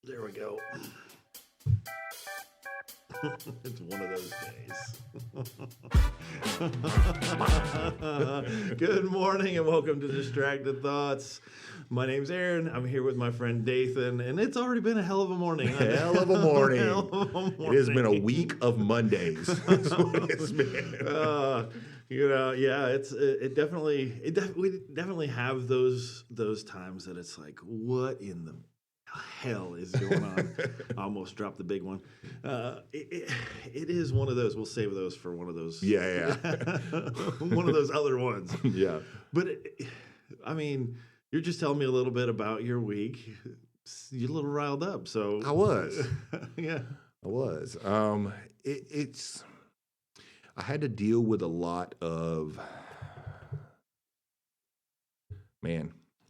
There we go. It's one of those days. Good morning and welcome to Distracted Thoughts. My name's Aaron. I'm here with my friend Dathan, and it's already been a hell of a morning. Hell of a morning. Hell of a morning. It has been a week of Mondays. That's what it's been. We definitely have those times that it's like, what in the hell is going on? I almost dropped the big one. It is one of those. We'll save those for one of those. Yeah. One of those other ones. Yeah. But you're just telling me a little bit about your week. You're a little riled up. So I was. Yeah. I was. I had to deal with a lot of,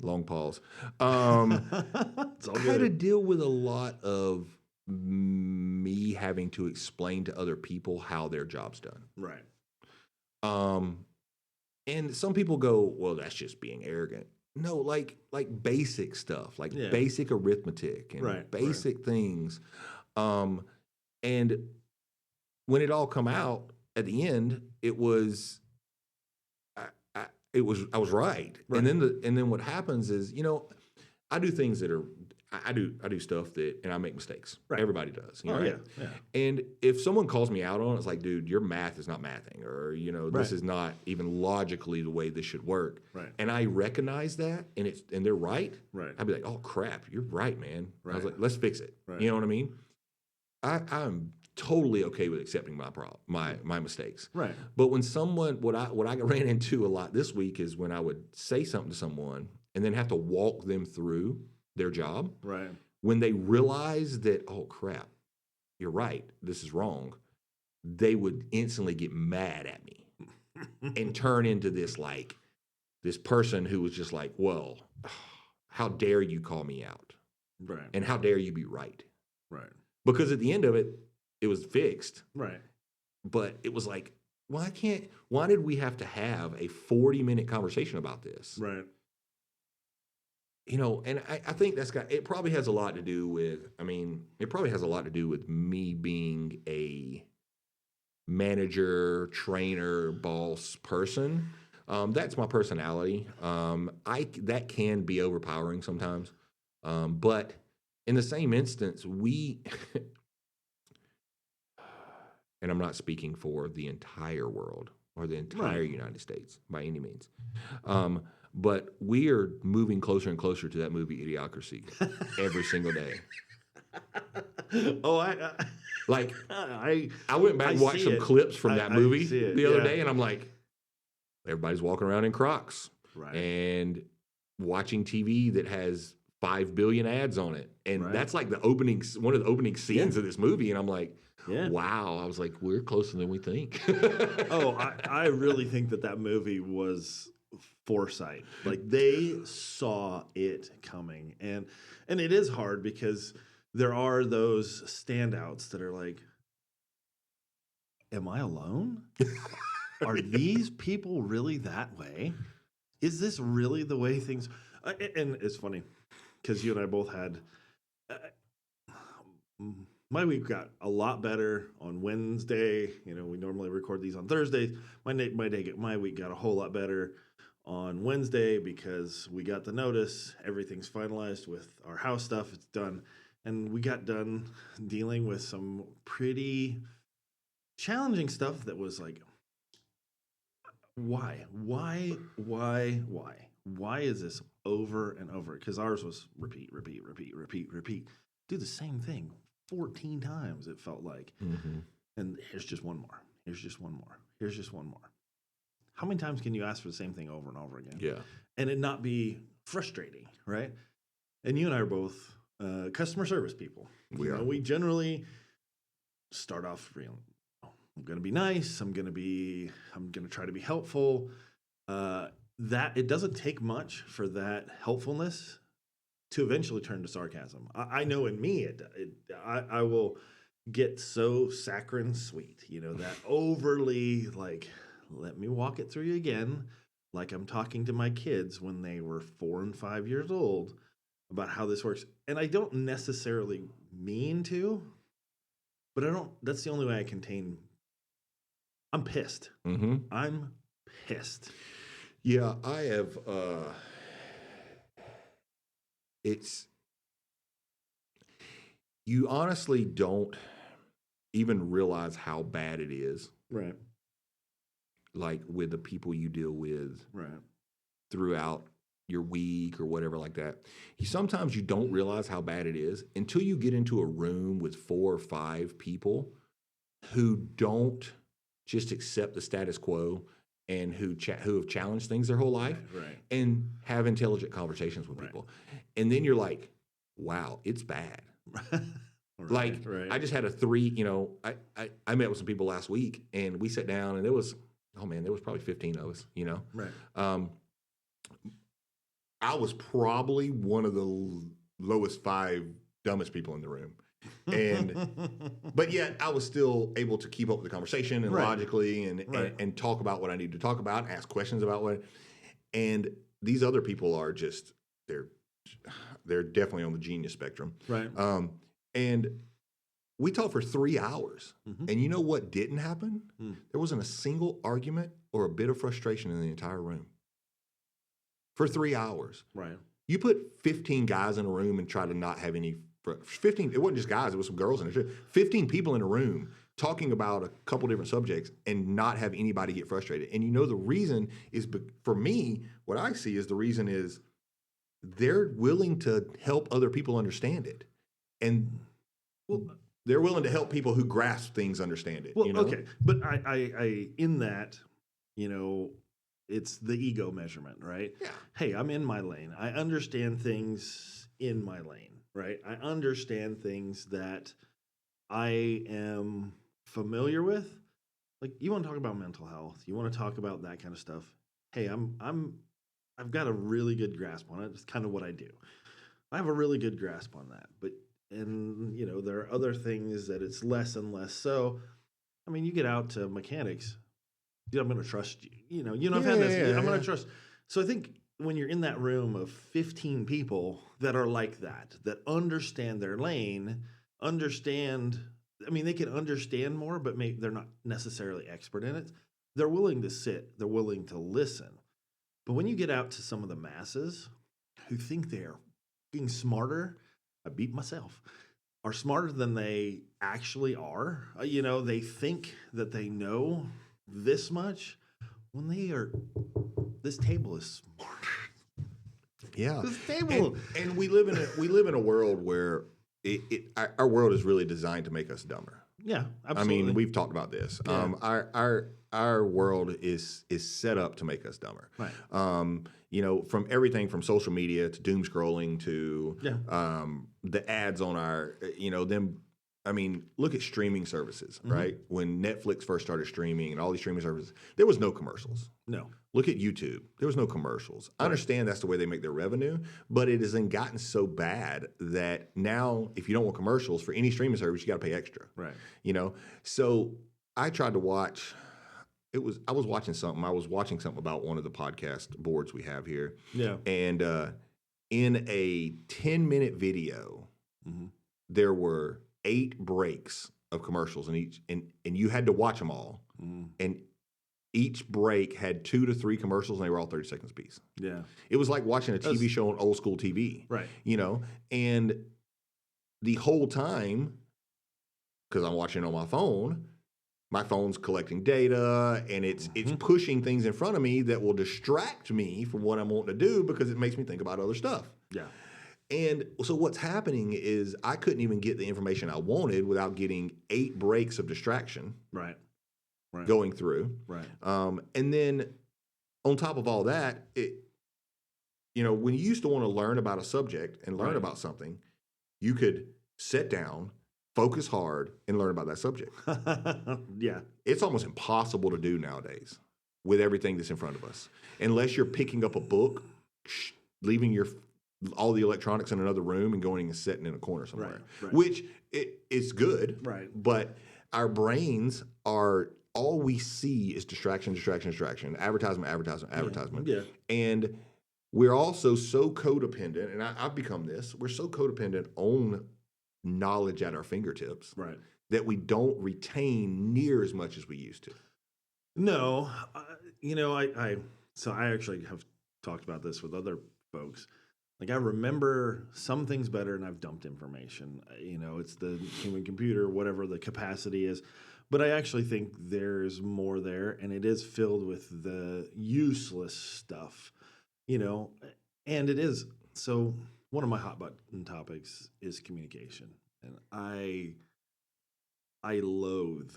long pause. It's all I had to good. deal with a lot of me having to explain to other people how their job's done. Right. And some people go, well, that's just being arrogant. No, like basic stuff, like Yeah. basic arithmetic and Right, basic things. And when it all come out at the end, it was I was right. Right. And then what happens is, I do things that are I do stuff that, and I make mistakes. Right. Everybody does. Oh, right? yeah. And if someone calls me out on it, it's like, dude, your math is not mathing, or Right. this is not even logically the way this should work. Right. And I recognize that, and they're right. Right. I'd be like, oh crap, you're right, man. I was Right. like, let's fix it. Right. You know what I mean? I'm totally okay with accepting my mistakes. Right. But when someone, what I ran into a lot this week is when I would say something to someone and then have to walk them through their job. Right. When they realize that, oh crap, you're right, this is wrong, they would instantly get mad at me and turn into this person who was just like, well, how dare you call me out? Right. And how dare you be right? Right. Because at the end of it, it was fixed. Right. But it was like, why did we have to have a 40-minute conversation about this? Right. And I think it probably has a lot to do with, me being a manager, trainer, boss person. That's my personality. That can be overpowering sometimes. But in the same instance, and I'm not speaking for the entire world or the entire Right. United States by any means. But we are moving closer and closer to that movie Idiocracy every single day. Oh, I went back and watched see some it. clips from that movie see it, the other yeah. day, and I'm like, everybody's walking around in Crocs Right. and watching TV that has 5 billion ads on it. And Right. that's like one of the opening scenes Yeah. of this movie. And I'm like, Yeah. wow. I was like, we're closer than we think. Oh, I really think that movie was foresight. Like they saw it coming, and it is hard because there are those standouts that are like, am I alone? Are these people really that way? Is this really the way things? And it's funny because you and I both had. My week got a lot better on Wednesday. We normally record these on Thursdays. My week got a whole lot better on Wednesday because we got the notice. Everything's finalized with our house stuff. It's done. And we got done dealing with some pretty challenging stuff that was like, why? Why is this over and over? Because ours was repeat. Do the same thing 14 times, it felt like. Mhm. And here's just one more. Here's just one more. Here's just one more. How many times can you ask for the same thing over and over again? Yeah. And it not be frustrating, right? And you and I are both customer service people. We are. We generally start off real. I'm going to be nice. I'm going to try to be helpful. That it doesn't take much for that helpfulness to eventually turn to sarcasm. I know in me, I will get so saccharine sweet, that overly like, let me walk it through you again, like I'm talking to my kids when they were 4 and 5 years old about how this works. and I don't necessarily mean to, but I don't. That's the only way I contain. I'm pissed. Mm-hmm. I'm pissed. Yeah, I have. It's you honestly don't even realize how bad it is, Right. like with the people you deal with Right. throughout your week or whatever like that. Sometimes you don't realize how bad it is until you get into a room with 4 or 5 people who don't just accept the status quo and who have challenged things their whole life Right. and have intelligent conversations with Right. people. And then you're like, wow, it's bad. Like right. I just had a 3, I met with some people last week and we sat down and there was probably 15 of us, Right. I was probably one of the lowest 5 dumbest people in the room. But yet I was still able to keep up with the conversation and Right. logically and talk about what I need to talk about, ask questions about what, and these other people are just, they're definitely on the genius spectrum. Right. And we talked for 3 hours. Mhm. And you know what didn't happen? Mm. There wasn't a single argument or a bit of frustration in the entire room. For 3 hours. Right. You put 15 guys in a room and try to not have any 15, it wasn't just guys, it was some girls in it. 15 people in a room talking about a couple different subjects and not have anybody get frustrated. And the reason is, for me, what I see is the reason is they're willing to help other people understand it. And they're willing to help people who grasp things understand it. Well, okay. But I in that, it's the ego measurement, right? Yeah. Hey, I'm in my lane. I understand things in my lane, right? I understand things that I am familiar with. Like, you want to talk about mental health, you want to talk about that kind of stuff. Hey, I've got a really good grasp on it. It's kind of what I do. I have a really good grasp on that. But there are other things that it's less and less so. I mean, you get out to mechanics, I'm going to trust you. I've had this. I'm going to trust. So I think when you're in that room of 15 people that are like that understand their lane, I mean, they can understand more, but maybe they're not necessarily expert in it. They're willing to sit. They're willing to listen. But when you get out to some of the masses who think they're being smarter, I beat myself, are smarter than they actually are. They think that they know this much when this table is smarter. Yeah. This table. And we live in a world where our world is really designed to make us dumber. Yeah, absolutely. I mean, we've talked about this. Yeah. Our world is set up to make us dumber. Right. From everything from social media to doom scrolling to the ads on our, them. I mean, look at streaming services, right? When Netflix first started streaming and all these streaming services, there was no commercials. No. Look at YouTube. There was no commercials. I understand that's the way they make their revenue, but it has then gotten so bad that now if you don't want commercials for any streaming service, you got to pay extra. Right. So I tried to watch. I was watching something about one of the podcast boards we have here. Yeah. And in a 10-minute video, there were 8 breaks of commercials in each, and you had to watch them all. And each break had 2 to 3 commercials, and they were all 30 seconds apiece. Yeah. It was like watching a TV show on old school TV. Right. And the whole time, because I'm watching it on my phone's collecting data, and it's pushing things in front of me that will distract me from what I'm wanting to do because it makes me think about other stuff. Yeah. And so what's happening is I couldn't even get the information I wanted without getting 8 breaks of distraction going through. Right. And then on top of all that, when you used to want to learn about a subject and learn about something, you could sit down, focus hard, and learn about that subject. Yeah. It's almost impossible to do nowadays with everything that's in front of us. Unless you're picking up a book, leaving all the electronics in another room and going and sitting in a corner somewhere, which it's good. Right. But our brains are, all we see is distraction, advertisement. Yeah. And we're also so codependent, and I've become this. We're so codependent on knowledge at our fingertips Right. that we don't retain near as much as we used to. No, so I actually have talked about this with other folks. Like I remember some things better, and I've dumped information. It's the human computer, whatever the capacity is. But I actually think there's more there, and it is filled with the useless stuff, you know, and it is. So one of my hot button topics is communication, and I loathe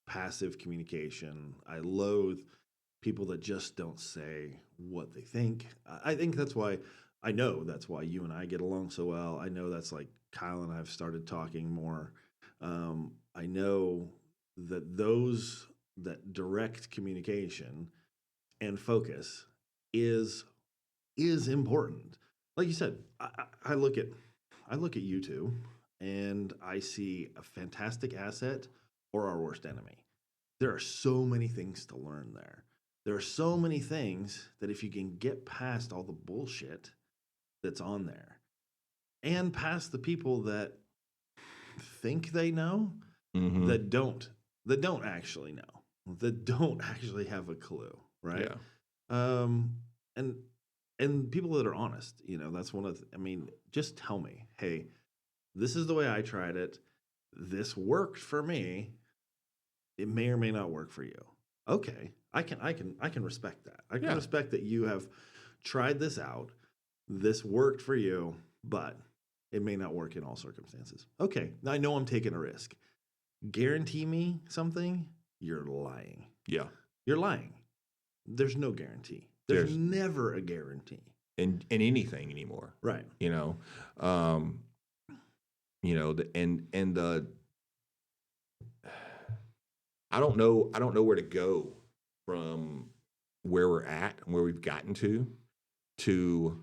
passive communication. I loathe people that just don't say what they think. I think I know that's why you and I get along so well. I know that's like Kyle and I have started talking more. I know that those that direct communication and focus is important. Like you said, I look at you two, and I see a fantastic asset or our worst enemy. There are so many things to learn there. There are so many things that if you can get past all the bullshit that's on there and past the people that think they know, Mm-hmm. that don't actually know, that don't actually have a clue, right? Yeah. And people that are honest, that's one of just tell me, hey, this is the way I tried it. This worked for me. It may or may not work for you. Okay, I can respect that. I can Yeah. respect that you have tried this out. This worked for you, but it may not work in all circumstances. Okay, now I know I'm taking a risk. Guarantee me something? You're lying. Yeah. You're lying. There's no guarantee. There's never a guarantee. In anything anymore. Right. I don't know where to go from where we're at and where we've gotten to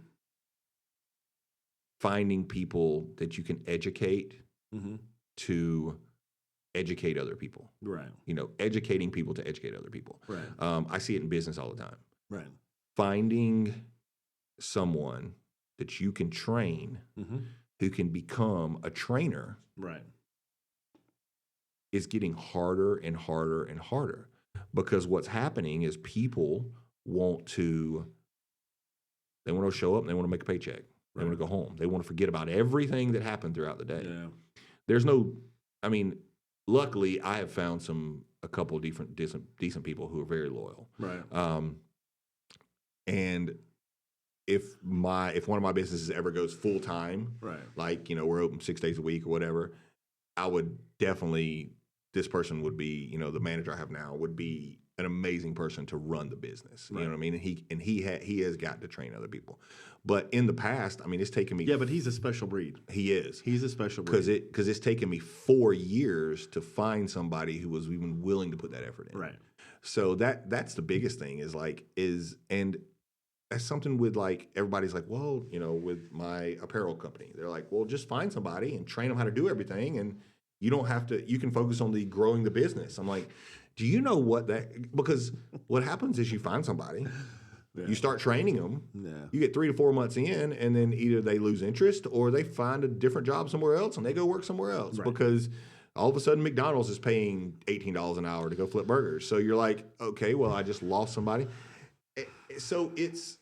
finding people that you can educate Mm-hmm. to educate other people. Right. Educating people to educate other people. Right. I see it in business all the time. Right. Finding someone that you can train Mm-hmm. who can become a trainer Right. is getting harder and harder and harder, because what's happening is people want to show up and they want to make a paycheck. They want to go home. They want to forget about everything that happened throughout the day. Yeah. There's no, luckily I have found a couple of decent people who are very loyal. Right. And if one of my businesses ever goes full time, Right. like, we're open 6 days a week or whatever, I would definitely, this person would be, the manager I have now would be an amazing person to run the business. You Right. know what I mean? And he has got to train other people. But in the past, it's taken me. Yeah, but he's a special breed. He is. He's a special breed. Because it's taken me 4 years to find somebody who was even willing to put that effort in. Right. So that's the biggest thing and that's something with everybody's like, well, with my apparel company, they're like, well, just find somebody and train them how to do everything, and you don't have to. You can focus on growing the business. I'm like, do you know because what happens is you find somebody, Yeah. you start training them, Yeah. you get 3 to 4 months in, and then either they lose interest or they find a different job somewhere else and they go work somewhere else. Right. Because all of a sudden McDonald's is paying $18 an hour to go flip burgers. So you're like, okay, well, I just lost somebody. So it's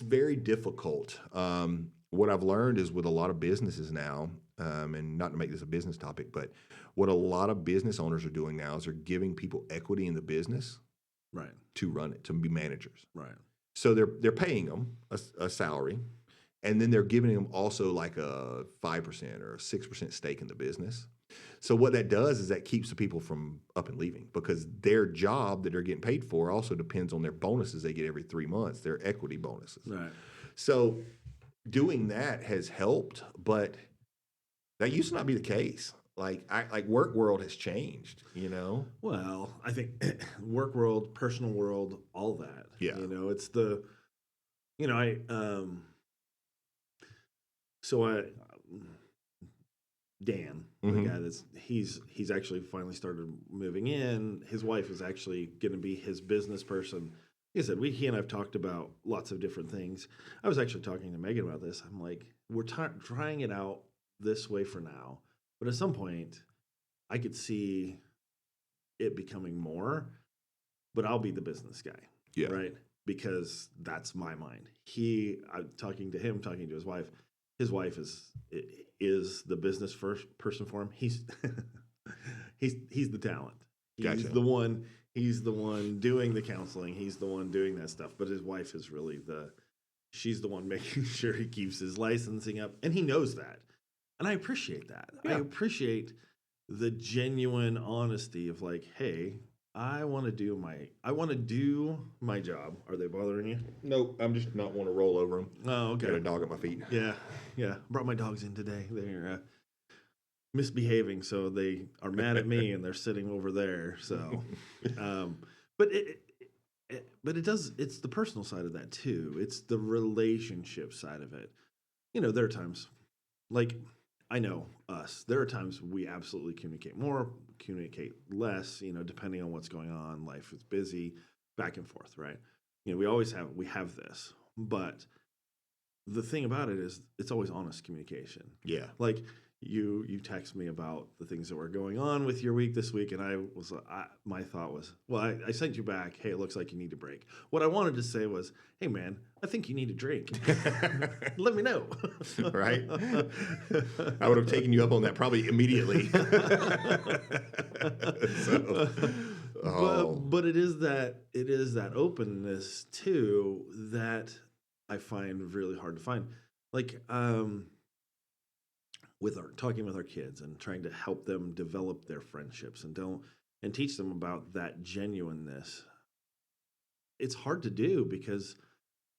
very difficult. What I've learned is with a lot of businesses now, and not to make this a business topic, but what a lot of business owners are doing now is they're giving people equity in the business, Right. to run it, to be managers. Right. So they're paying them a salary, and then they're giving them also like a 5% or a 6% stake in the business. So what that does is that keeps the people from up and leaving, because their job that they're getting paid for also depends on their bonuses they get every 3 months, their equity bonuses. Right. So doing that has helped, but that used to not be the case. Work world has changed, Well, I think work world, personal world, all that. Yeah. It's the, Dan, the Mhm. guy he's actually finally started moving in. His wife is actually going to be his business person like I said, he and I've talked about lots of different things. I was actually talking to Megan about this. I'm like, we're trying it out this way for now, but at some point, I could see it becoming more. But I'll be the business guy, Yeah. right? Because that's my mind. I'm talking to him, talking to his wife. His wife is the business first person for him. He's he's the talent. He's Gotcha. the one. He's the one doing the counseling. He's the one doing that stuff. But his wife is really she's the one making sure he keeps his licensing up, and he knows that. And I appreciate that. I Yeah. appreciate the genuine honesty of like, hey, I want to do my job. Are they bothering you? Nope, I'm just not want to roll over them. Oh, Got a okay. dog at my feet. Yeah, yeah. Brought my dogs in today. They're misbehaving, so they are mad at me, and they're sitting over there. So, but it does. It's the personal side of that too. It's the relationship side of it. There are times, like I know us. There are times we absolutely communicate more, communicate less. Depending on what's going on. Life is busy, back and forth, right? We have this, but the thing about it is it's always honest communication. Yeah. Like you text me about the things that were going on with your week this week, and my thought was, well, I sent you back. Hey, it looks like you need a break. What I wanted to say was, hey man, I think you need a drink. Let me know. Right? I would have taken you up on that probably immediately. But it is that openness too that I find really hard to find. Like talking with our kids and trying to help them develop their friendships and teach them about that genuineness. It's hard to do because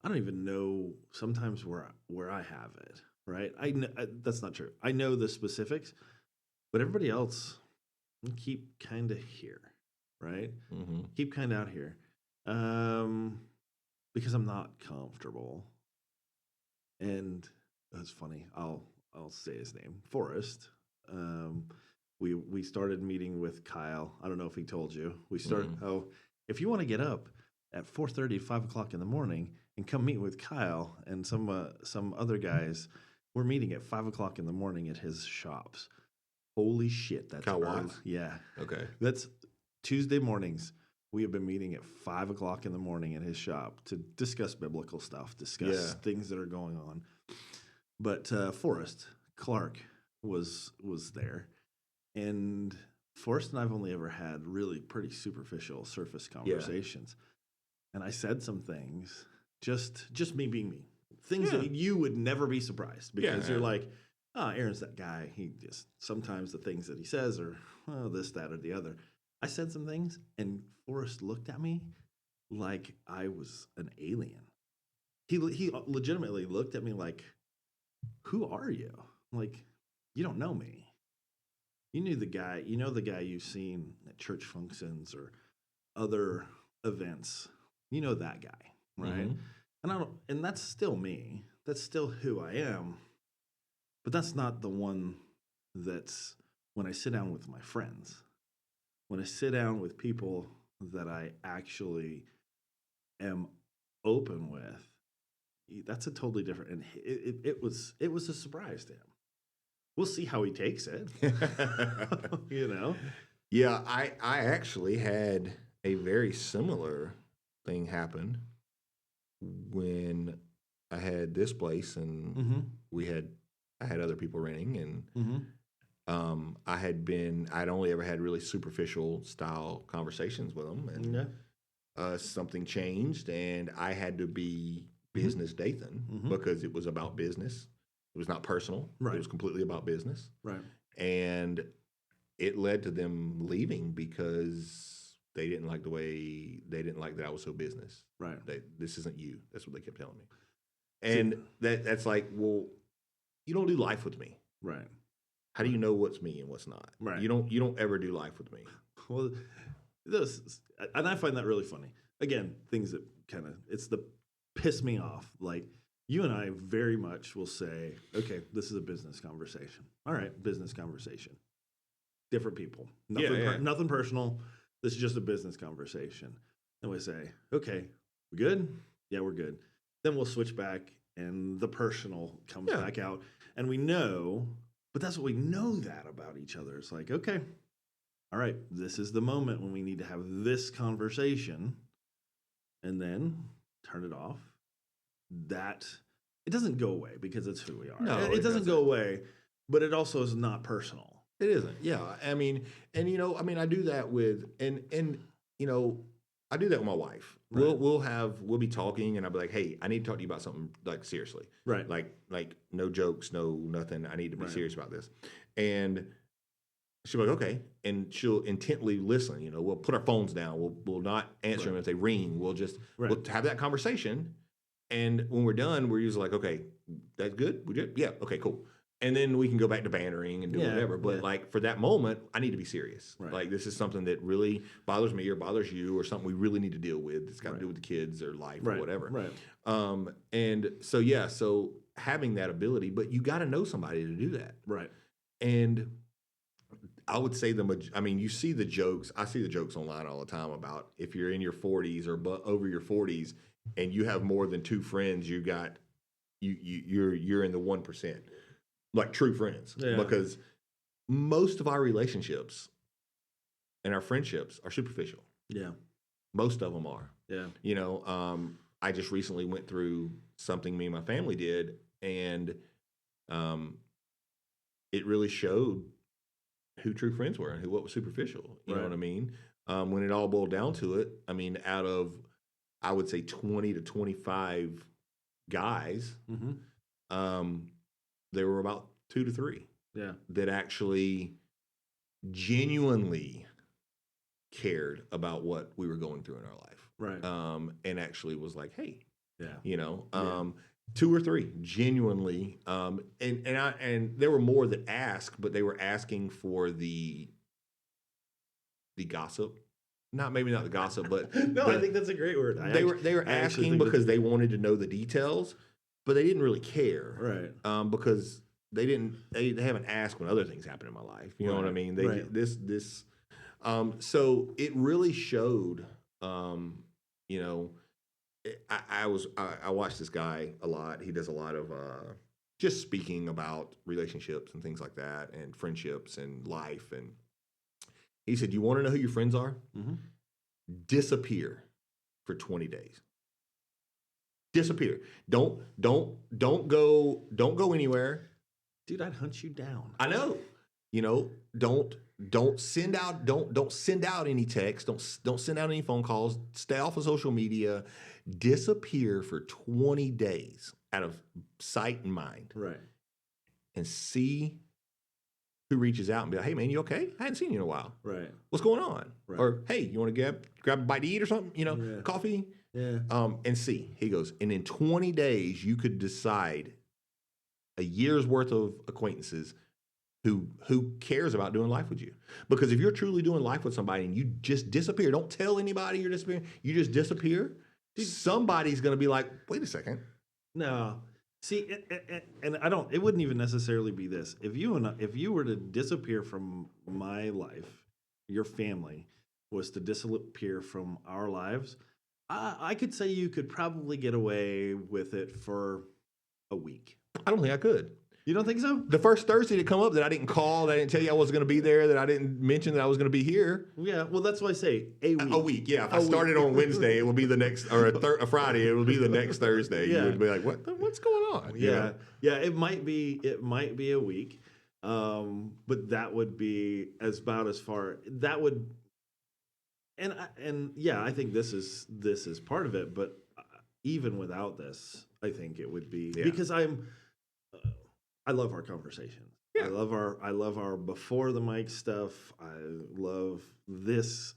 I don't even know sometimes where I have it, right? That's not true. I know the specifics, but everybody else keep kind of here, right? Mm-hmm. Keep kind of out here, because I'm not comfortable. And that's funny. I'll say his name, Forrest. We started meeting with Kyle. I don't know if he told you. We started. If you want to get up at 4:30, 5 o'clock in the morning and come meet with Kyle and some other guys, we're meeting at 5 o'clock in the morning at his shops. Holy shit, that's Kyle early. Watts? Yeah, Okay. that's Tuesday mornings. We have been meeting at 5 o'clock in the morning at his shop to discuss biblical stuff, discuss things that are going on. But Forrest Clark was there, and Forrest and I've only ever had really pretty superficial surface conversations. And I said some things, just me being me, things that you would never be surprised because you're like, oh, Aaron's that guy. He just sometimes the things that he says are this, that, or the other. I said some things, and Forrest looked at me like I was an alien. He legitimately looked at me like, who are you? I'm like, you don't know me. You knew the guy. You know the guy you've seen at church functions or other events. You know that guy, right? Mm-hmm. And that's still me. That's still who I am. But that's not the one that's when I sit down with my friends. When I sit down with people that I actually am open with, that's a totally different. And it was a surprise to him. We'll see how he takes it. Yeah, I actually had a very similar thing happen when I had this place and I had other people renting and I'd only ever had really superficial style conversations with them and something changed and I had to be business Dathan because it was about business. It was not personal. Right. It was completely about business. Right. And it led to them leaving because they didn't like that I was so business. Right. This isn't you. That's what they kept telling me. And that's like, well, you don't do life with me. Right. How do you know what's me and what's not? Right. You don't ever do life with me. Well, and I find that really funny. Again, things that it's the piss me off. Like you and I very much will say, okay, this is a business conversation. All right, business conversation. Different people. Nothing personal. This is just a business conversation. And we say, okay, We good? Yeah, we're good. Then we'll switch back and the personal comes Yeah. back out. And we know, but that's what we know that about each other. It's like, okay, all right, this is the moment when we need to have this conversation and then turn it off. That it doesn't go away because it's who we are. No, it it doesn't go doesn't. away, but it also is not personal. It isn't. Yeah. I mean, and I do that with you know, I do that with my wife. Right. We'll be talking and I'll be like, hey, I need to talk to you about something like seriously. Right. Like no jokes, no nothing. I need to be Right. serious about this. And she'll be like, okay. And she'll intently listen. We'll put our phones down. We'll not answer them if they ring. We'll just Right. we'll have that conversation. And when we're done, we're usually like, okay, that's good. We good? Yeah. Okay, cool. And then we can go back to bantering and do Yeah, whatever. But yeah. like for that moment, I need to be serious. Right. Like this is something that really bothers me or bothers you or something we really need to deal with. It's got Right. to do with the kids or life Right. or whatever. Right. And so yeah, so having that ability, but you got to know somebody to do that. Right. And I would say you see the jokes. I see the jokes online all the time about if you're in your 40s or over your 40s and you have more than two friends, you're in the 1%, like true friends. Yeah. Because most of our relationships and our friendships are superficial. Yeah. Most of them are. Yeah. I just recently went through something me and my family did, and it really showed who true friends were and what was superficial. You know Right. what I mean? When it all boiled down to it, I mean, out of, I would say 20 to 25 guys, Mm-hmm. there were about 2 to 3 Yeah. that actually genuinely cared about what we were going through in our life. Right. And actually was like, hey, Yeah. Yeah. 2 or 3 genuinely, and there were more that asked, but they were asking for the gossip. Maybe not the gossip, but No, I think that's a great word. they were I actually asking think that's because a they wanted to know the details, but they didn't really care. Right. Because they haven't asked when other things happen in my life. You know what I Right, mean? right. So it really showed. I watch this guy a lot. He does a lot of just speaking about relationships and things like that, and friendships and life. And he said, "You want to know who your friends are? Mm-hmm. Disappear for 20 days. Disappear. Don't go anywhere. Dude, I'd hunt you down. I know. Don't send out any texts. Don't send out any phone calls. Stay off of social media. Disappear for 20 days out of sight and mind, Right. and see who reaches out and be like, "Hey man, you okay? I hadn't seen you in a while. Right. What's going on?" Right. Or, "Hey, you want to grab a bite to eat or something? Yeah. Coffee." Yeah. And see. He goes, and in 20 days, you could decide a year's worth of acquaintances who cares about doing life with you. Because if you're truly doing life with somebody and you just disappear, don't tell anybody you're disappearing, you just disappear, somebody's going to be like, wait a second. No. See, and I don't. It wouldn't even necessarily be this. If you were to disappear from my life, your family was to disappear from our lives, I could say you could probably get away with it for a week. I don't think I could. You don't think so? The first Thursday to come up that I didn't call, that I didn't tell you I wasn't going to be there, that I didn't mention that I was going to be here. Yeah. Well, that's why I say a week. A week, yeah. If I started on Wednesday, it will be the next, or a Friday, it will be the next Thursday. Yeah. You would be like, what's going on? You Yeah. know? Yeah. It might be a week. But that would be about as far. That would. And yeah, I think this is part of it. But even without this, I think it would be because I love our conversations. Yeah. I love our before the mic stuff. I love these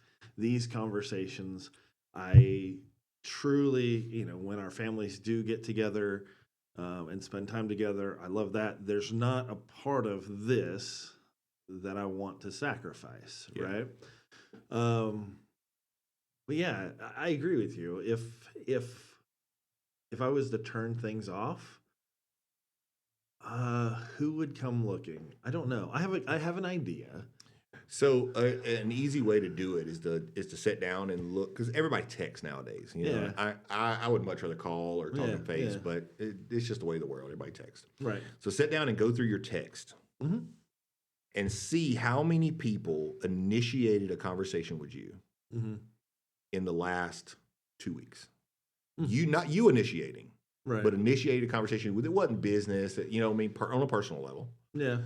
conversations. I truly, when our families do get together and spend time together, I love that. There's not a part of this that I want to sacrifice, right? But yeah, I agree with you. If I was to turn things off, who would come looking? I don't know. I have an idea. So an easy way to do it is to sit down and look, because everybody texts nowadays. You know, I would much rather call or talk in face, but it's just the way of the world. Everybody texts. Right. So sit down and go through your text and see how many people initiated a conversation with you in the last 2 weeks. You, not you initiating, Right. but initiated a conversation with, it wasn't business, you know what I mean, on a personal level. Yeah.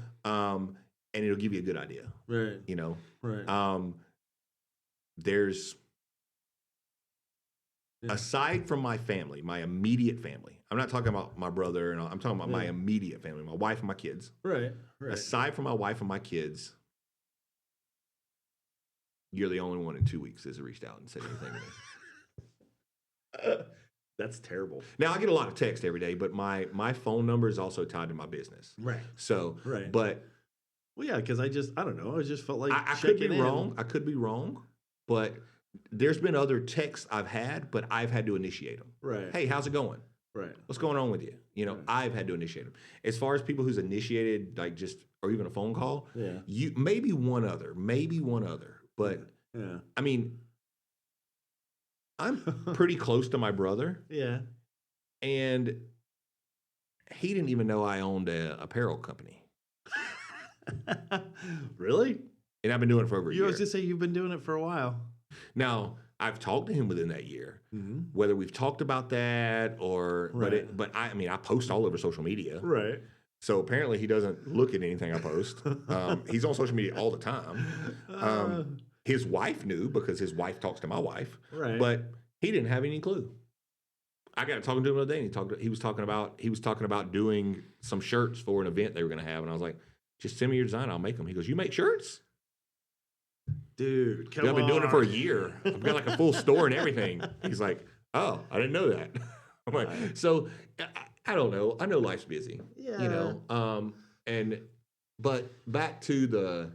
And it'll give you a good idea. Right. You know, Right. There's aside from my family, my immediate family. I'm not talking about my brother, and I'm talking about my immediate family, my wife and my kids. Right. Right. Aside from my wife and my kids, you're the only one in 2 weeks that's reached out and said anything to me. That's terrible. Now I get a lot of text every day, but my phone number is also tied to my business. Right. So, Right. but Well, yeah, because I don't know. I just felt like I could be checking in. wrong. I could be wrong, but there's been other texts I've had, but I've had to initiate them. Right. Hey, how's it going? Right. What's going on with you? You know, Right. I've had to initiate them. As far as people who's initiated, like just or even a phone call, Yeah. you maybe one other, but Yeah. I mean, I'm pretty close to my brother, Yeah. and he didn't even know I owned a apparel company, Really? and I've been doing it for over a You year. was just say you've been doing it for a while. Now, I've talked to him within that year. Mm-hmm. Whether we've talked about that or, Right. but I mean, I post all over social media. Right. So apparently he doesn't look at anything I post. He's on social media all the time. His wife knew because his wife talks to my wife, Right. but he didn't have any clue. I got talking to him the other day, and he was talking about doing some shirts for an event they were going to have, and I was like, just send me your design, I'll make them. He goes, you make shirts? Dude, come I've been on. doing it for a year. I've got like a full store and everything. He's like, oh, I didn't know that. I'm like, so I don't know. I know life's busy, Yeah. you know. But back to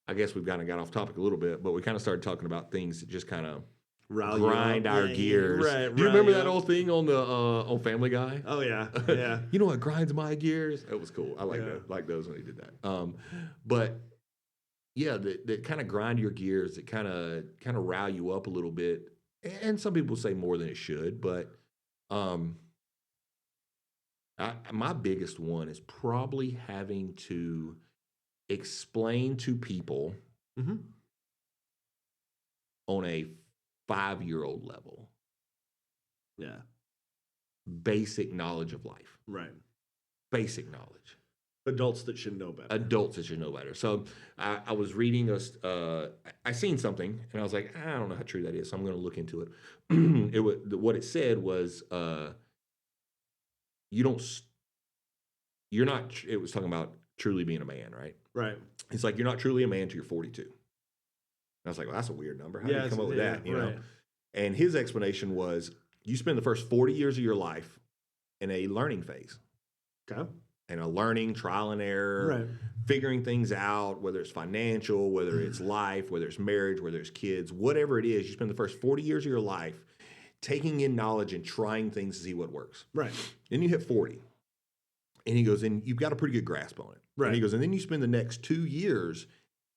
I guess we've kind of got off topic a little bit, but we kind of started talking about things that just kind of Rile you grind up. our Yeah, gears. Right. Do you rile remember that up. old thing on the on Family Guy? Oh yeah. Yeah. You know what grinds my gears? That was cool. I like those when he did that. But yeah, that kind of grind your gears, that kind of rile you up a little bit. And some people say more than it should, but my biggest one is probably having to explain to people Mm-hmm. on a 5-year-old level Yeah. basic knowledge of life. Right. Basic knowledge. Adults that should know better. Adults that should know better. So I was reading I seen something and I was like, I don't know how true that is, so I'm going to look into it. What it said was, you're not. It was talking about truly being a man, right? Right. It's like you're not truly a man until you're 42. And I was like, well, that's a weird number. How do you come up with that? You know. And his explanation was, you spend the first 40 years of your life in a learning phase. Okay. And a learning, trial and error, Right. figuring things out, whether it's financial, whether it's life, whether it's marriage, whether it's kids, whatever it is, you spend the first 40 years of your life taking in knowledge and trying things to see what works. Right. Then you hit 40. And he goes, and you've got a pretty good grasp on it. Right. And he goes, and then you spend the next 2 years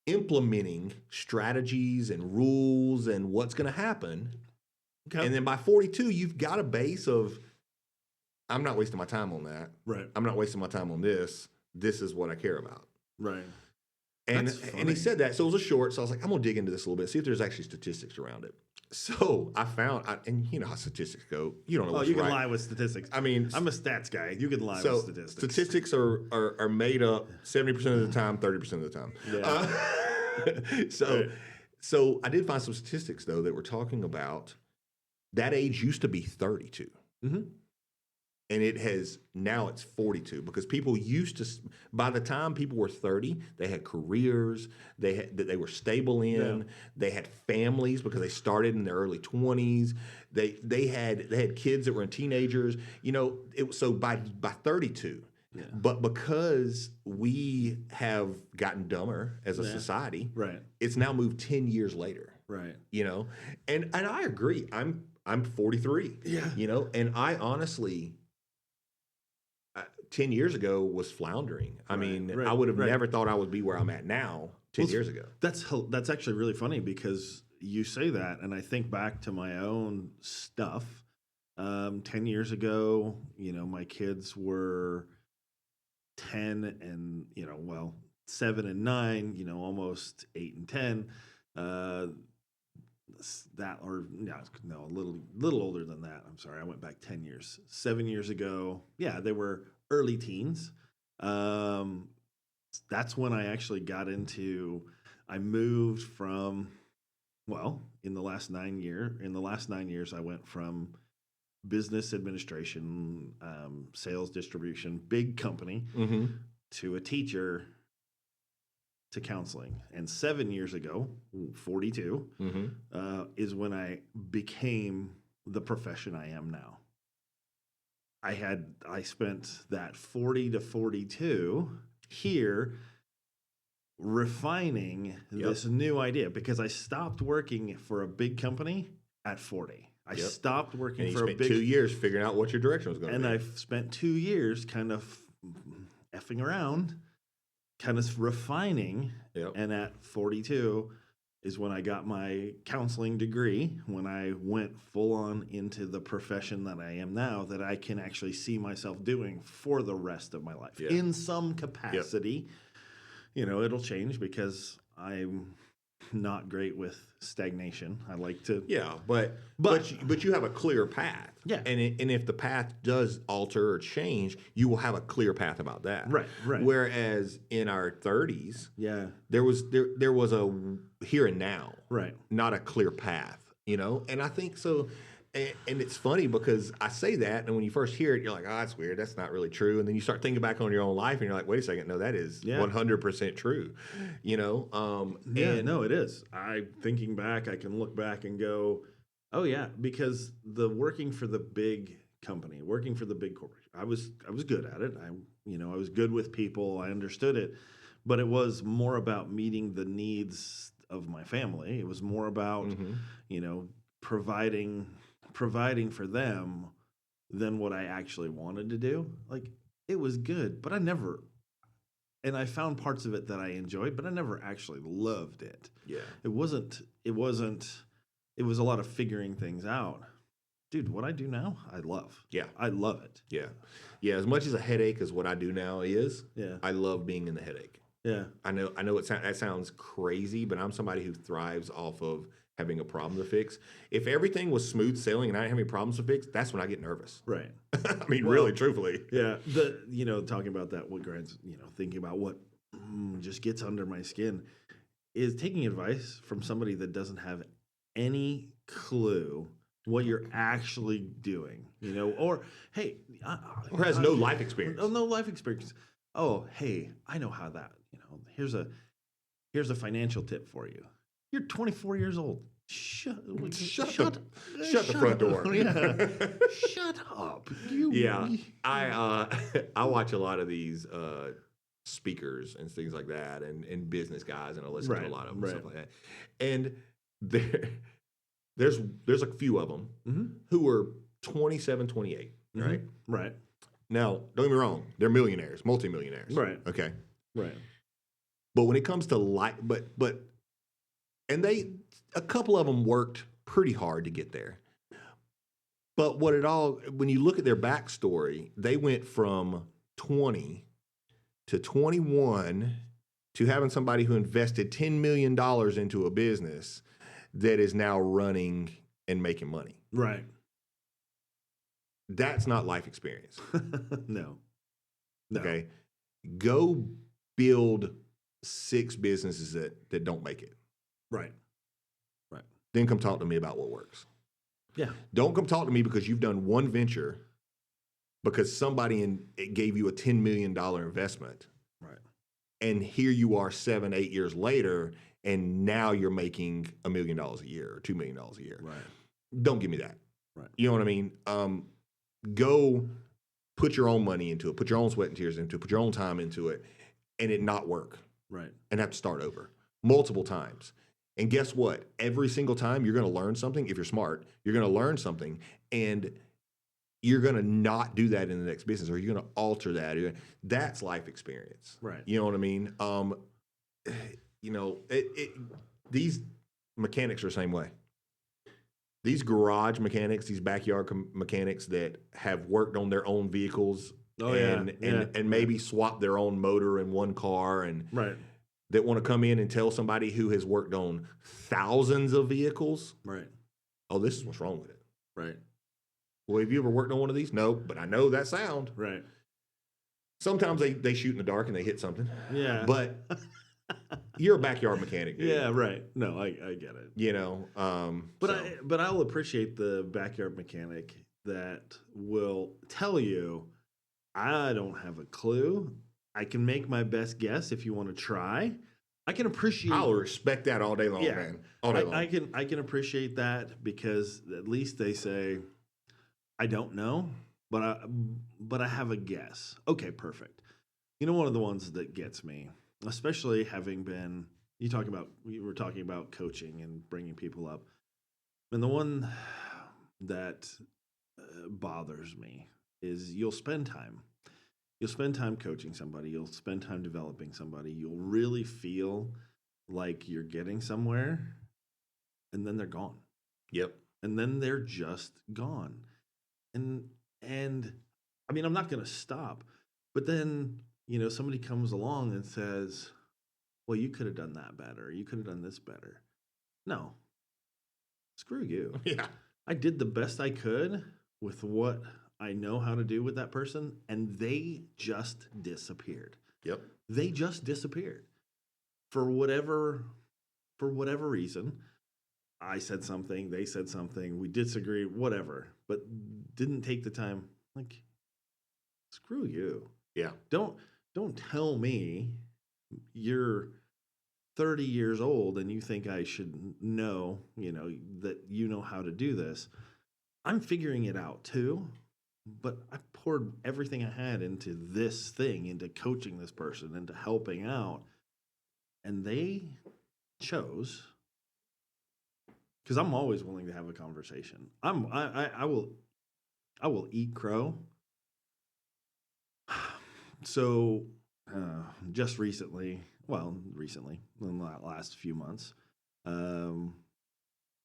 implementing strategies and rules and what's going to happen. Okay. And then by 42, you've got a base of, I'm not wasting my time on that. Right. I'm not wasting my time on this. This is what I care about. Right. And That's and funny. he said that. So it was a short. So I was like, I'm going to dig into this a little bit, see if there's actually statistics around it. So I found, and you know how statistics go. You don't know Oh, what's you can right. lie with statistics. I mean, I'm a stats guy. You can lie so with statistics. statistics are made up 70% of the time, 30% of the time. Yeah. So I did find some statistics though that were talking about that age used to be 32. Mm-hmm. And now it's 42 because people used to, by the time people were 30, they had careers that they were stable in. Yeah. They had families because they started in their early 20s. They had kids that were teenagers. You know, so by 32. Yeah. But because we have gotten dumber as a society, Right. it's now moved 10 years later. Right. You know, and I agree. I'm 43. Yeah. You know, and I honestly, 10 years ago was floundering. I Right, mean, right, I would have right. never thought I would be where I'm at now 10 Well, years ago. That's actually really funny because you say that, and I think back to my own stuff. 10 years ago, my kids were 10 and 7 and 9, almost 8 and 10. Uh, that or no, a little older than that. I'm sorry, I went back 10 years. 7 years ago, yeah, they were early teens. Um, that's when I actually got into. I moved from in the last 9 years, I went from business administration, sales distribution, big company, Mm-hmm. to a teacher to counseling. And 7 years ago, 42, Mm-hmm. is when I became the profession I am now. I spent that 40 to 42 here refining this new idea because I stopped working for a big company at 40. I Yep. stopped working And you for a spent big 2 years figuring out what your direction was going to and be. I've spent 2 years kind of effing around, kind of refining. Yep. And at 42 is when I got my counseling degree, when I went full on into the profession that I am now, that I can actually see myself doing for the rest of my life Yeah. in some capacity. It'll change because I'm not great with stagnation. I like to. Yeah, but you have a clear path. Yeah. And if the path does alter or change, you will have a clear path about that. Right. Whereas in our 30s, Yeah. there was a here and now, Right. not a clear path, And I think so. And it's funny because I say that, and when you first hear it, you're like, "Oh, that's weird. That's not really true." And then you start thinking back on your own life, and you're like, "Wait a second, no, that is 100% true." Yeah, no, it is. Thinking back, I can look back and go, "Oh yeah," because the working for the big company, working for the big corporation, I was good at it. I was good with people. I understood it, but it was more about meeting the needs of my family. It was more about Mhm. providing for them than what I actually wanted to do. Like it was good, but I found parts of it that I enjoyed, but I never actually loved it. Yeah. It was a lot of figuring things out. Dude, what I do now, I love. Yeah. I love it. Yeah. As much as a headache as what I do now is, Yeah. I love being in the headache. Yeah. I know that sounds crazy, but I'm somebody who thrives off of having a problem to fix. If everything was smooth sailing and I didn't have any problems to fix, that's when I get nervous. Right. I mean, Well, really, truthfully. Yeah. Talking about that, what grinds, thinking about what just gets under my skin is taking advice from somebody that doesn't have any clue what you're actually doing, or hey, Or has no life experience. No life experience. Oh, hey, I know how that, here's a financial tip for you. You're 24 years old. Shut the front door. Yeah. Shut up. I watch a lot of these speakers and things like that, and business guys, and I listen to a lot of them and stuff like that. And there's a few of them who are 27, 28, right? Right. Now, don't get me wrong, they're millionaires, multimillionaires. Right. Okay. Right. But when it comes to a couple of them worked pretty hard to get there. But when you look at their backstory, they went from 20 to 21 to having somebody who invested $10 million into a business that is now running and making money. Right. That's not life experience. No. Okay. Go build 6 businesses that don't make it. Right. Then come talk to me about what works. Yeah. Don't come talk to me because you've done one venture because somebody gave you a $10 million investment. Right. And here you are 7, 8 years later, and now you're making $1 million a year or $2 million a year. Right. Don't give me that. Right. You know what I mean? Go put your own money into it, put your own sweat and tears into it, put your own time into it, and it not work. Right. And have to start over multiple times. And guess what? Every single time you're going to learn something. If you're smart, you're going to learn something. And you're going to not do that in the next business, or you're going to alter that. That's life experience. Right. You know what I mean? These mechanics are the same way. These garage mechanics, these backyard mechanics that have worked on their own vehicles and maybe swap their own motor in one car, and Right. that want to come in and tell somebody who has worked on thousands of vehicles, Right. oh, this is what's wrong with it. Right. Well, have you ever worked on one of these? No, but I know that sound. Right. Sometimes they shoot in the dark and they hit something. Yeah. But you're a backyard mechanic, dude. Yeah, right. No, I get it. You know, But I'll appreciate the backyard mechanic that will tell you, I don't have a clue. I can make my best guess if you want to try. I can appreciate. I'll respect that all day long, Yeah. man. All day long. I can appreciate that, because at least they say, I don't know, but I have a guess. Okay, perfect. You know, one of the ones that gets me, especially having been, we were talking about coaching and bringing people up, and the one that bothers me is you'll spend time coaching somebody, you'll spend time developing somebody, you'll really feel like you're getting somewhere, and then they're gone. Yep. And then they're just gone. And I mean, I'm not going to stop, but then, somebody comes along and says, well, you could have done that better. You could have done this better. No, screw you. Yeah. I did the best I could with what I know how to do with that person, and they just disappeared. Yep. They just disappeared. For whatever reason. I said something, they said something, we disagree, whatever, but didn't take the time. Like, screw you. Yeah. Don't tell me you're 30 years old and you think I should know, that you know how to do this. I'm figuring it out too, but I poured everything I had into this thing, into coaching this person, into helping out, and they chose. Because I'm always willing to have a conversation. I will eat crow. So just recently, in the last few months,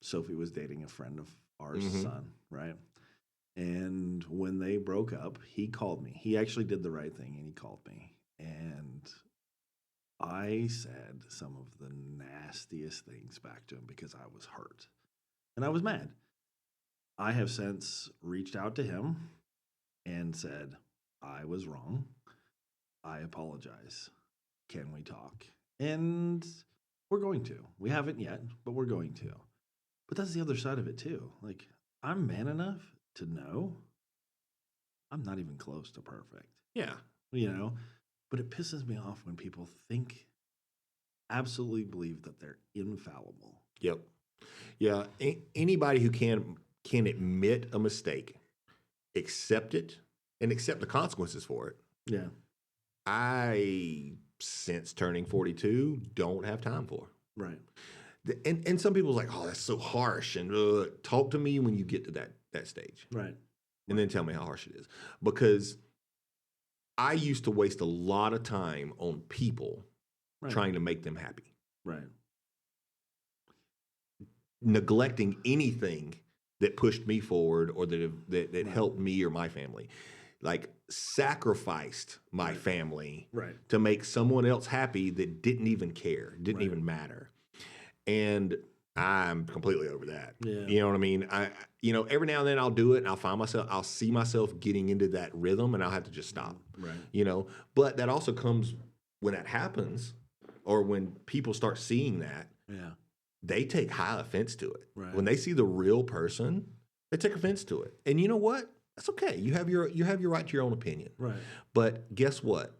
Sophie was dating a friend of ours' son, right? And when they broke up, he called me. He actually did the right thing, and he called me. And I said some of the nastiest things back to him because I was hurt and I was mad. I have since reached out to him and said, I was wrong. I apologize. Can we talk? And we're going to. We haven't yet, but we're going to. But that's the other side of it too. Like, I'm man enough to know I'm not even close to perfect. Yeah. But it pisses me off when people absolutely believe that they're infallible. Yep. Yeah. Anybody who can admit a mistake, accept it, and accept the consequences for it. Yeah. I, since turning 42, don't have time for. Right. And some people's like, oh, that's so harsh. And talk to me when you get to that stage. Right. And then tell me how harsh it is. Because I used to waste a lot of time on people trying to make them happy. Right. Neglecting anything that pushed me forward or that helped me or my family. Like, sacrificed my family to make someone else happy that didn't even care, didn't even matter. And I'm completely over that. Yeah. You know what I mean? Every now and then I'll do it and I'll see myself getting into that rhythm and I'll have to just stop. Right. But that also comes when that happens, or when people start seeing that, they take high offense to it. Right. When they see the real person, they take offense to it. And you know what? That's okay. You have your right to your own opinion. Right. But guess what?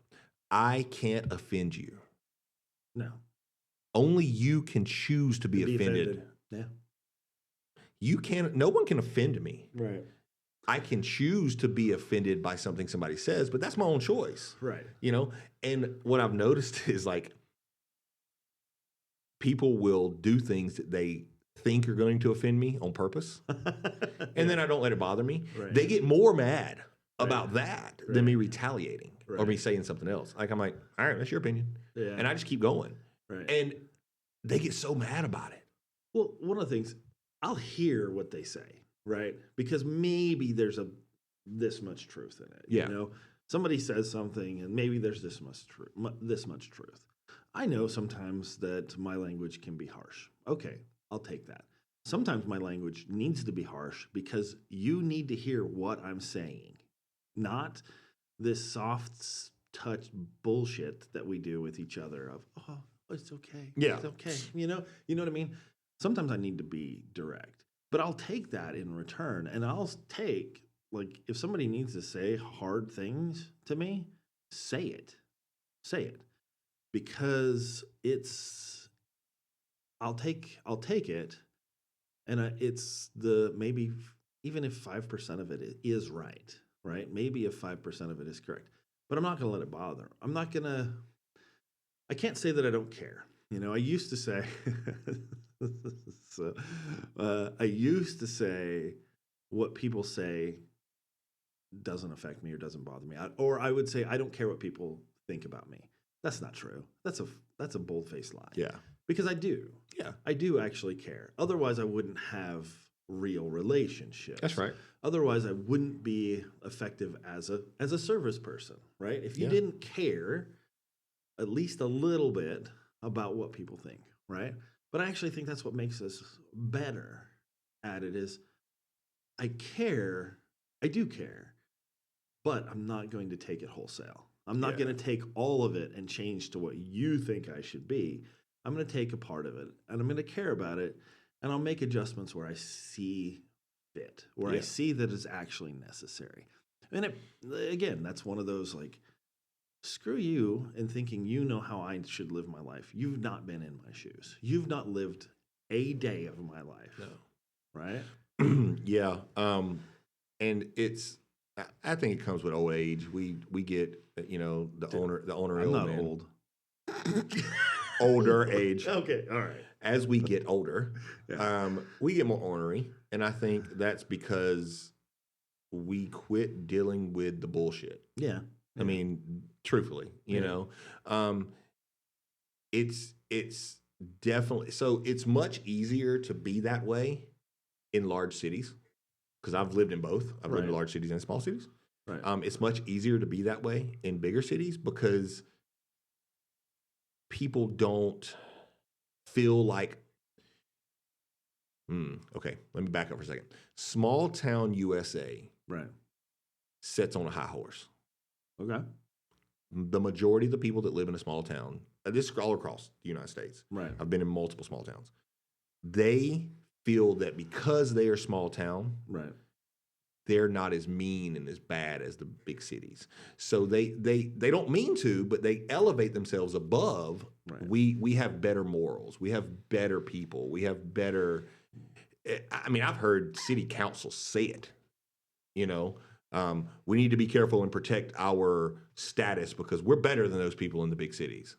I can't offend you. No. Only you can choose to be offended. Yeah. No one can offend me. Right. I can choose to be offended by something somebody says, but that's my own choice. Right. And what I've noticed is, like, people will do things that they think are going to offend me on purpose. And then I don't let it bother me. Right. They get more mad about that Right. than me retaliating or me Right. saying something else. Like I'm like, all right, that's your opinion. Yeah. And I just keep going. Right. And they get so mad about it. Well, one of the things, I'll hear what they say, right? Because maybe there's this much truth in it. Yeah. You know, somebody says something, and maybe there's this much truth. I know sometimes that my language can be harsh. Okay, I'll take that. Sometimes my language needs to be harsh because you need to hear what I'm saying, not this soft touch bullshit that we do with each other of, oh, it's okay. Yeah. It's okay. You know what I mean? Sometimes I need to be direct, but I'll take that in return. And I'll take, like, if somebody needs to say hard things to me, say it. Say it. Because I'll take it. And it's maybe even if 5% of it is right? Maybe if 5% of it is correct, but I'm not going to let it bother. I can't say that I don't care. You know, I used to say, I used to say what people say doesn't affect me or doesn't bother me. Or I would say, I don't care what people think about me. That's not true. That's a bold-faced lie. Yeah. Because I do. Yeah. I do actually care. Otherwise, I wouldn't have real relationships. That's right. Otherwise, I wouldn't be effective as a service person, right? If you Yeah. didn't care at least a little bit about what people think, right? But I actually think that's what makes us better at it is I do care, but I'm not going to take it wholesale. I'm not Yeah. going to take all of it and change to what you think I should be. I'm going to take a part of it and I'm going to care about it and I'll make adjustments where I see fit, where I Yeah. see that it's actually necessary. And again, that's one of those like, screw you and thinking you know how I should live my life. You've not been in my shoes. You've not lived a day of my life. No. Right? Yeah. And I think it comes with old age. We get, the owner I'm not ailment. old. Older age. Okay, all right. As we get older, Yeah. we get more ornery. And I think that's because we quit dealing with the bullshit. Yeah. I mean, truthfully, you know, it's definitely, so it's much easier to be that way in large cities because I've lived in both. I've lived in Right. large cities and small cities. Right. It's much easier to be that way in bigger cities because people don't feel like, okay, let me back up for a second. Small town USA Right. sits on a high horse. Okay. The majority of the people that live in a small town, this is all across the United States. Right. I've been in multiple small towns. They feel that because they are small town, Right. they're not as mean and as bad as the big cities. So they don't mean to, but they elevate themselves above. Right. We have better morals. We have better people. We have better. I mean, I've heard city council say it. You know, we need to be careful and protect our status because we're better than those people in the big cities.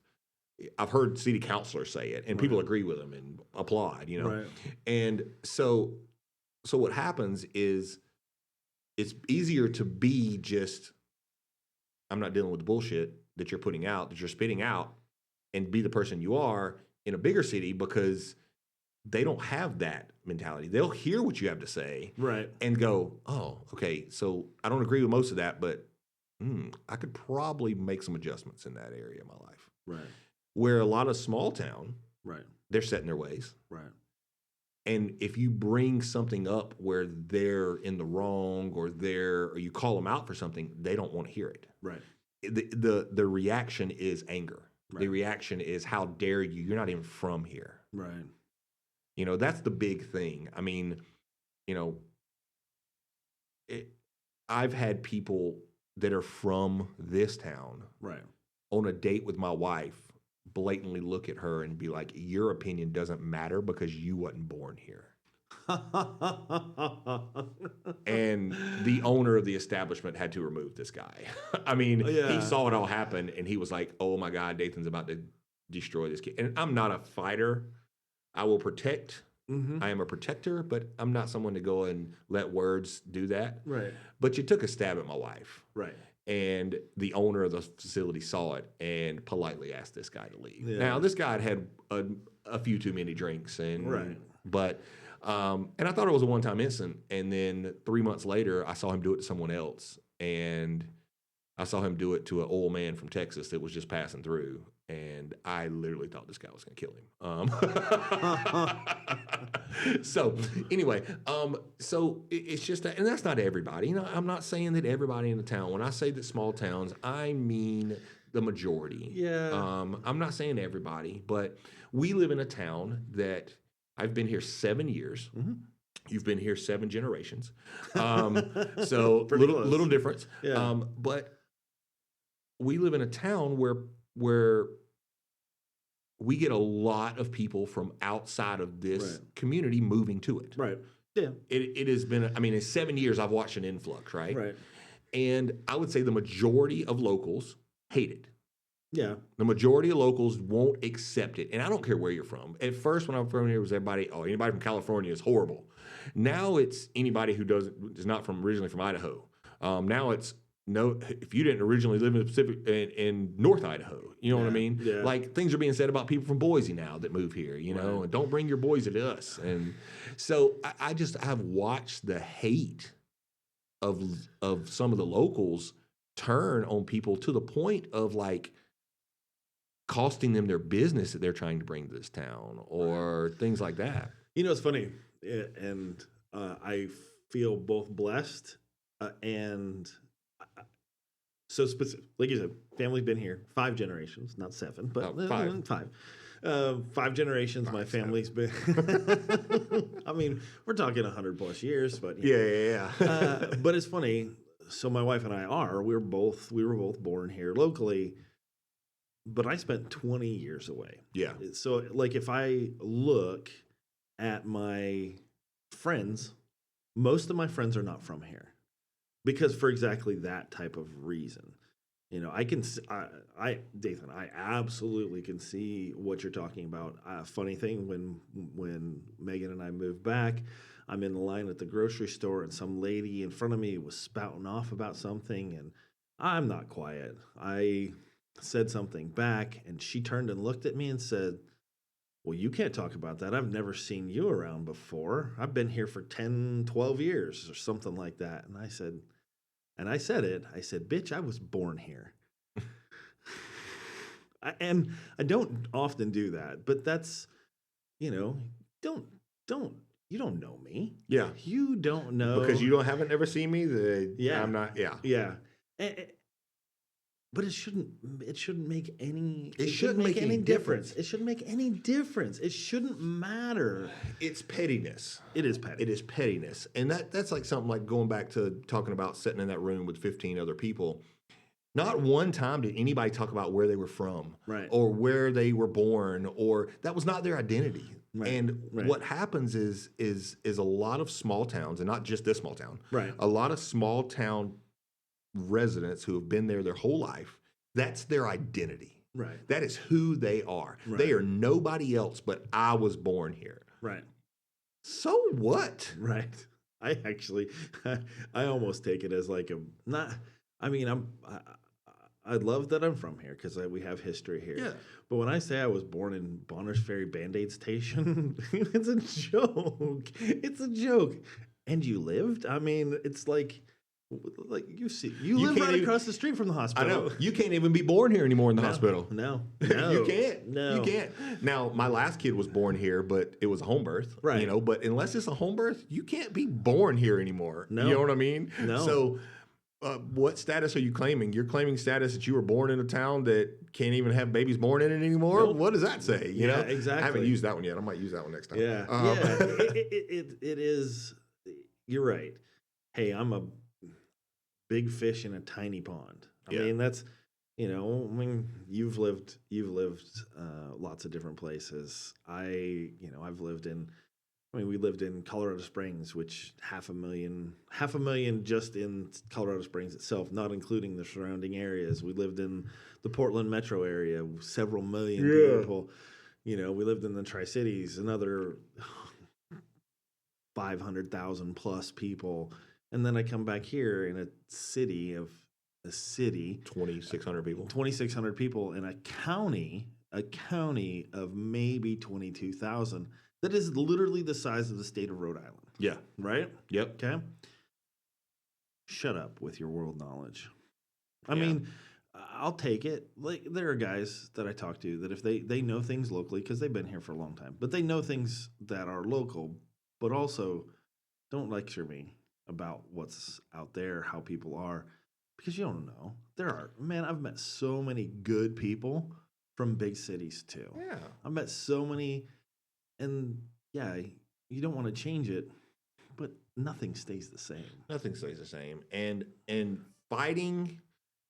I've heard city councilors say it, and people Right. agree with them and applaud. You know, Right. and so what happens is it's easier to be just, I'm not dealing with the bullshit that you're putting out, that you're spitting out, and be the person you are in a bigger city because they don't have that mentality. They'll hear what you have to say Right. and go, oh, okay, so I don't agree with most of that, but I could probably make some adjustments in that area of my life. Right. Where a lot of small town, Right. they're set in their ways. Right. And if you bring something up where they're in the wrong or you call them out for something, they don't want to hear it. Right. The reaction is anger. The Right. reaction is, how dare you? You're not even from here. Right. You know, that's the big thing. I mean, you know, I've had people that are from this town Right. on a date with my wife blatantly look at her and be like, your opinion doesn't matter because you wasn't born here. And the owner of the establishment had to remove this guy. I mean, Yeah. he saw it all happen and he was like, oh my God, Dathan's about to destroy this kid. And I'm not a fighter. I will protect Mm-hmm. I am a protector, but I'm not someone to go and let words do that. Right. But you took a stab at my wife. Right. And the owner of the facility saw it and politely asked this guy to leave. Yeah. Now, this guy had a few too many drinks, and Right. but and I thought it was a one-time incident. And then 3 months later, I saw him do it to someone else, and I saw him do it to an old man from Texas that was just passing through, and I literally thought this guy was going to kill him. So anyway, so it's just that, and that's not everybody. You know, I'm not saying that everybody in the town. When I say that small towns, I mean the majority. Yeah. I'm not saying everybody, but we live in a town that I've been here 7 years. Mm-hmm. You've been here 7 generations. So Pretty little close. little difference. Yeah. But we live in a town where we get a lot of people from outside of this Right. community moving to it. Right. Yeah. It has been, I mean, in 7 years, I've watched an influx, right? Right. And I would say the majority of locals hate it. Yeah. The majority of locals won't accept it. And I don't care where you're from. At first, when I was from here, it was everybody, oh, anybody from California is horrible. Now it's anybody who is not originally from Idaho. Now it's, no, if you didn't originally live in the Pacific in North Idaho, you know what I mean? Yeah. Like things are being said about people from Boise now that move here, you know, Right. and don't bring your Boise to us. And so I just have watched the hate of some of the locals turn on people to the point of like costing them their business that they're trying to bring to this town or things like that. You know, it's funny, and I feel both blessed and so specific. Like you said, family's been here 5 generations, not 7, but 5. 5. 5 generations. My 5, family's been. I mean, we're talking 100 plus years, but Yeah. but it's funny. So my wife and I we were both born here locally, but I spent 20 years away. Yeah. So like if I look at my friends, most of my friends are not from here because for exactly that type of reason. You know, Dathan, I absolutely can see what you're talking about. Funny thing, when Megan and I moved back, I'm in the line at the grocery store and some lady in front of me was spouting off about something and I'm not quiet. I said something back and she turned and looked at me and said, well, you can't talk about that. I've never seen you around before. I've been here for 10, 12 years or something like that. And I said, bitch, I was born here. And I don't often do that, but that's, you know, you don't know me. Yeah. You don't know. Because you haven't ever seen me. Yeah. I'm not. Yeah. Yeah. But it shouldn't make any. It shouldn't make any difference. It shouldn't make any difference. It shouldn't matter. It's pettiness. It is petty. It is pettiness. And that's like something like going back to talking about sitting in that room with 15 other people. Not one time did anybody talk about where they were from, Right. or where they were born, or that was not their identity. Right. And Right. what happens is a lot of small towns, and not just this small town, Right. a lot of small town residents who have been there their whole life, that's their identity. Right. That is who they are. Right. They are nobody else but I was born here. Right. So what? Right. I actually, I almost take it as like I love that I'm from here because we have history here. Yeah. But when I say I was born in Bonners Ferry Band-Aid Station, it's a joke. It's a joke. And you lived? I mean, it's like you live can't right even- across the street from the I hospital. know. You can't even be born here anymore in the No, hospital. No. You can't. No. You can't. Now, my last kid was born here, but it was a home birth. Right. You know, but unless it's a home birth, you can't be born here anymore. No. You know what I mean? No. So what status are you claiming? You're claiming status that you were born in a town that can't even have babies born in it anymore? Nope. What does that say? You Yeah, know? exactly. I haven't used that one yet. I might use that one next time. Yeah. It is. You're right. Hey, I'm a big fish in a tiny pond. I Yeah. mean, that's, you know, I mean, you've lived lots of different places. I've lived in, we lived in Colorado Springs, which half a million just in Colorado Springs itself, not including the surrounding areas. We lived in the Portland metro area, several million people. You know, we lived in the Tri-Cities, another 500,000 plus people. And then I come back here in a city, 2,600 people. 2,600 people in a county of maybe 22,000 that is literally the size of the state of Rhode Island, Yeah. right? Yep. Okay. Shut up with your world knowledge. I Yeah. mean, I'll take it. Like, there are guys that I talk to that if they know things locally because they've been here for a long time, but they know things that are local, but also don't lecture me about what's out there, how people are, because you don't know. I've met so many good people from big cities too. Yeah. I've met so many, and yeah, you don't want to change it, but nothing stays the same. Nothing stays the same. And fighting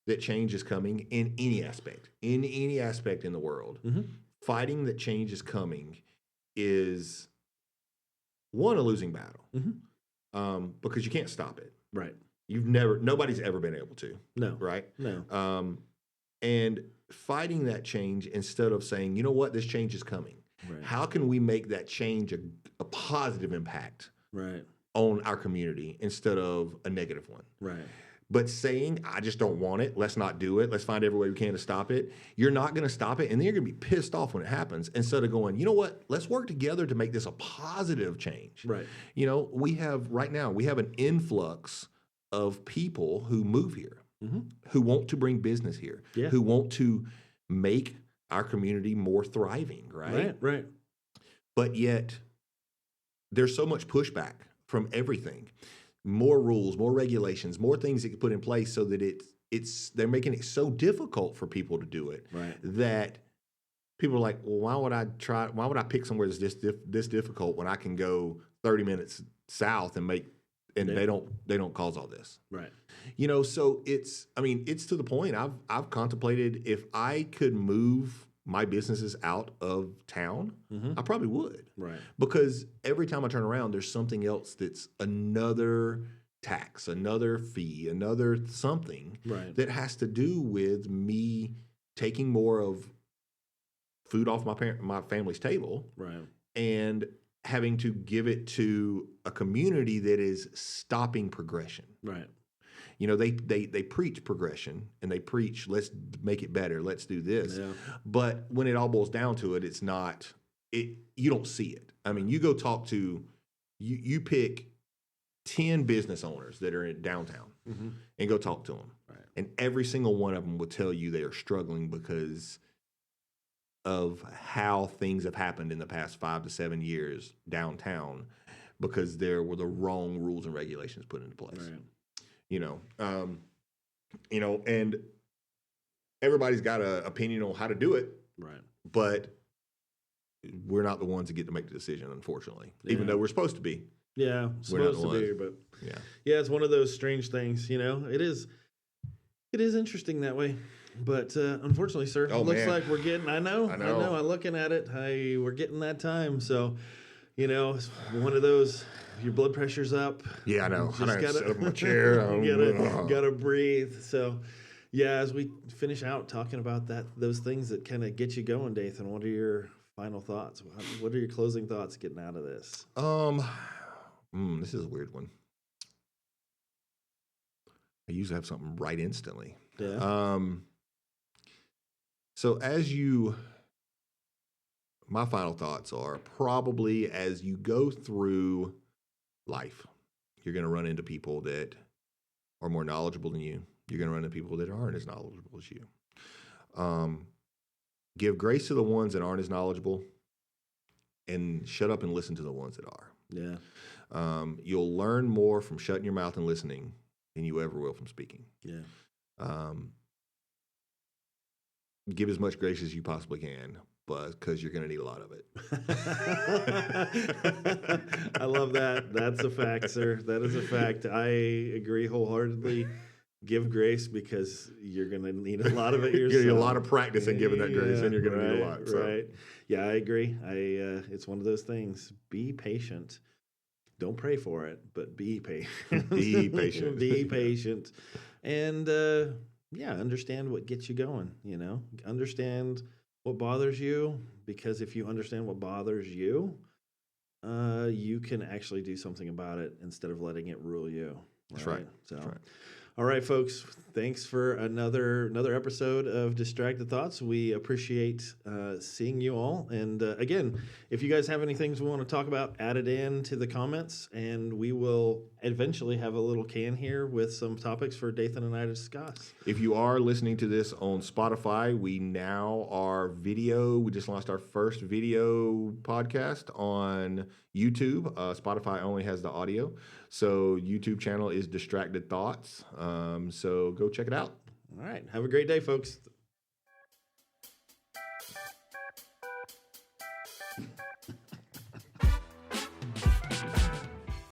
that change is coming in any aspect in the world. Mm-hmm. Fighting that change is coming is one, a losing battle. Mm-hmm. Because you can't stop it. Right. Nobody's ever been able to. No. Right. No. And fighting that change instead of saying, you know what, this change is coming. Right. How can we make that change a positive impact Right. on our community instead of a negative one? Right. But saying, I just don't want it, let's not do it, let's find every way we can to stop it, you're not going to stop it, and then you're going to be pissed off when it happens instead of going, you know what, let's work together to make this a positive change. Right. You know, we have an influx of people who move here, Mm-hmm. who want to bring business here, Yeah. who want to make our community more thriving, right? Right. But yet, there's so much pushback from everything. More rules, more regulations, more things that get put in place so that they're making it so difficult for people to do it Right. that people are like, well, why would I pick somewhere that's this difficult when I can go 30 minutes south and they don't cause all this. Right. You know, so it's to the point I've contemplated if I could move my businesses out of town, Mm-hmm. I probably would. Right. Because every time I turn around, there's something else that's another tax, another fee, another something Right. that has to do with me taking more of food off my family's table Right. and having to give it to a community that is stopping progression. Right. You know, they preach progression and they preach, let's make it better, let's do this. Yeah. But when it all boils down to it, it's not, you don't see it. I mean, you go talk to, you pick 10 business owners that are in downtown Mm-hmm. and go talk to them. Right. And every single one of them will tell you they are struggling because of how things have happened in the past 5 to 7 years downtown because there were the wrong rules and regulations put into place. Right. You know, and everybody's got an opinion on how to do it, Right. but we're not the ones that get to make the decision, unfortunately, even Yeah. though we're supposed to be. Yeah. We're not Supposed the to be, ones. but Yeah. it's one of those strange things, you know. It is interesting that way. But unfortunately, sir, Oh, looks man. like we're getting. I know. know. I'm looking at it. We're getting that time. So, you know, it's one of those. If your blood pressure's up. Yeah, I know. Just I gotta gotta sit up in my chair. gotta breathe. So, yeah, as we finish out talking about those things that kind of get you going, Dathan, what are your final thoughts? What are your closing thoughts getting out of this? This is a weird one. I usually have something right instantly. Yeah. So my final thoughts are probably as you go through life, you're going to run into people that are more knowledgeable than you. You're going to run into people that aren't as knowledgeable as you. Give grace to the ones that aren't as knowledgeable and shut up and listen to the ones that are. Yeah. You'll learn more from shutting your mouth and listening than you ever will from speaking. Yeah. Give as much grace as you possibly can, but because you're going to need a lot of it. I love that. That's a fact, sir. That is a fact. I agree wholeheartedly. Give grace because you're going to need a lot of it yourself. You're going to need a lot of practice in giving that grace, and you're going to need a lot. So. Right. Yeah, I agree. It's one of those things. Be patient. Don't pray for it, but be patient. Be patient. Be patient. And understand what gets you going, you know. Understand what bothers you, because if you understand what bothers you, you can actually do something about it instead of letting it rule you. That's right. So, That's right. all right, folks. Thanks for another episode of Distracted Thoughts. We appreciate seeing you all. And again, if you guys have any things we want to talk about, add it in to the comments, and we will eventually have a little can here with some topics for Dathan and I to discuss. If you are listening to this on Spotify, we now are video. We just launched our first video podcast on YouTube. Spotify only has the audio. So YouTube channel is Distracted Thoughts. So go check it out. All right. Have a great day, folks.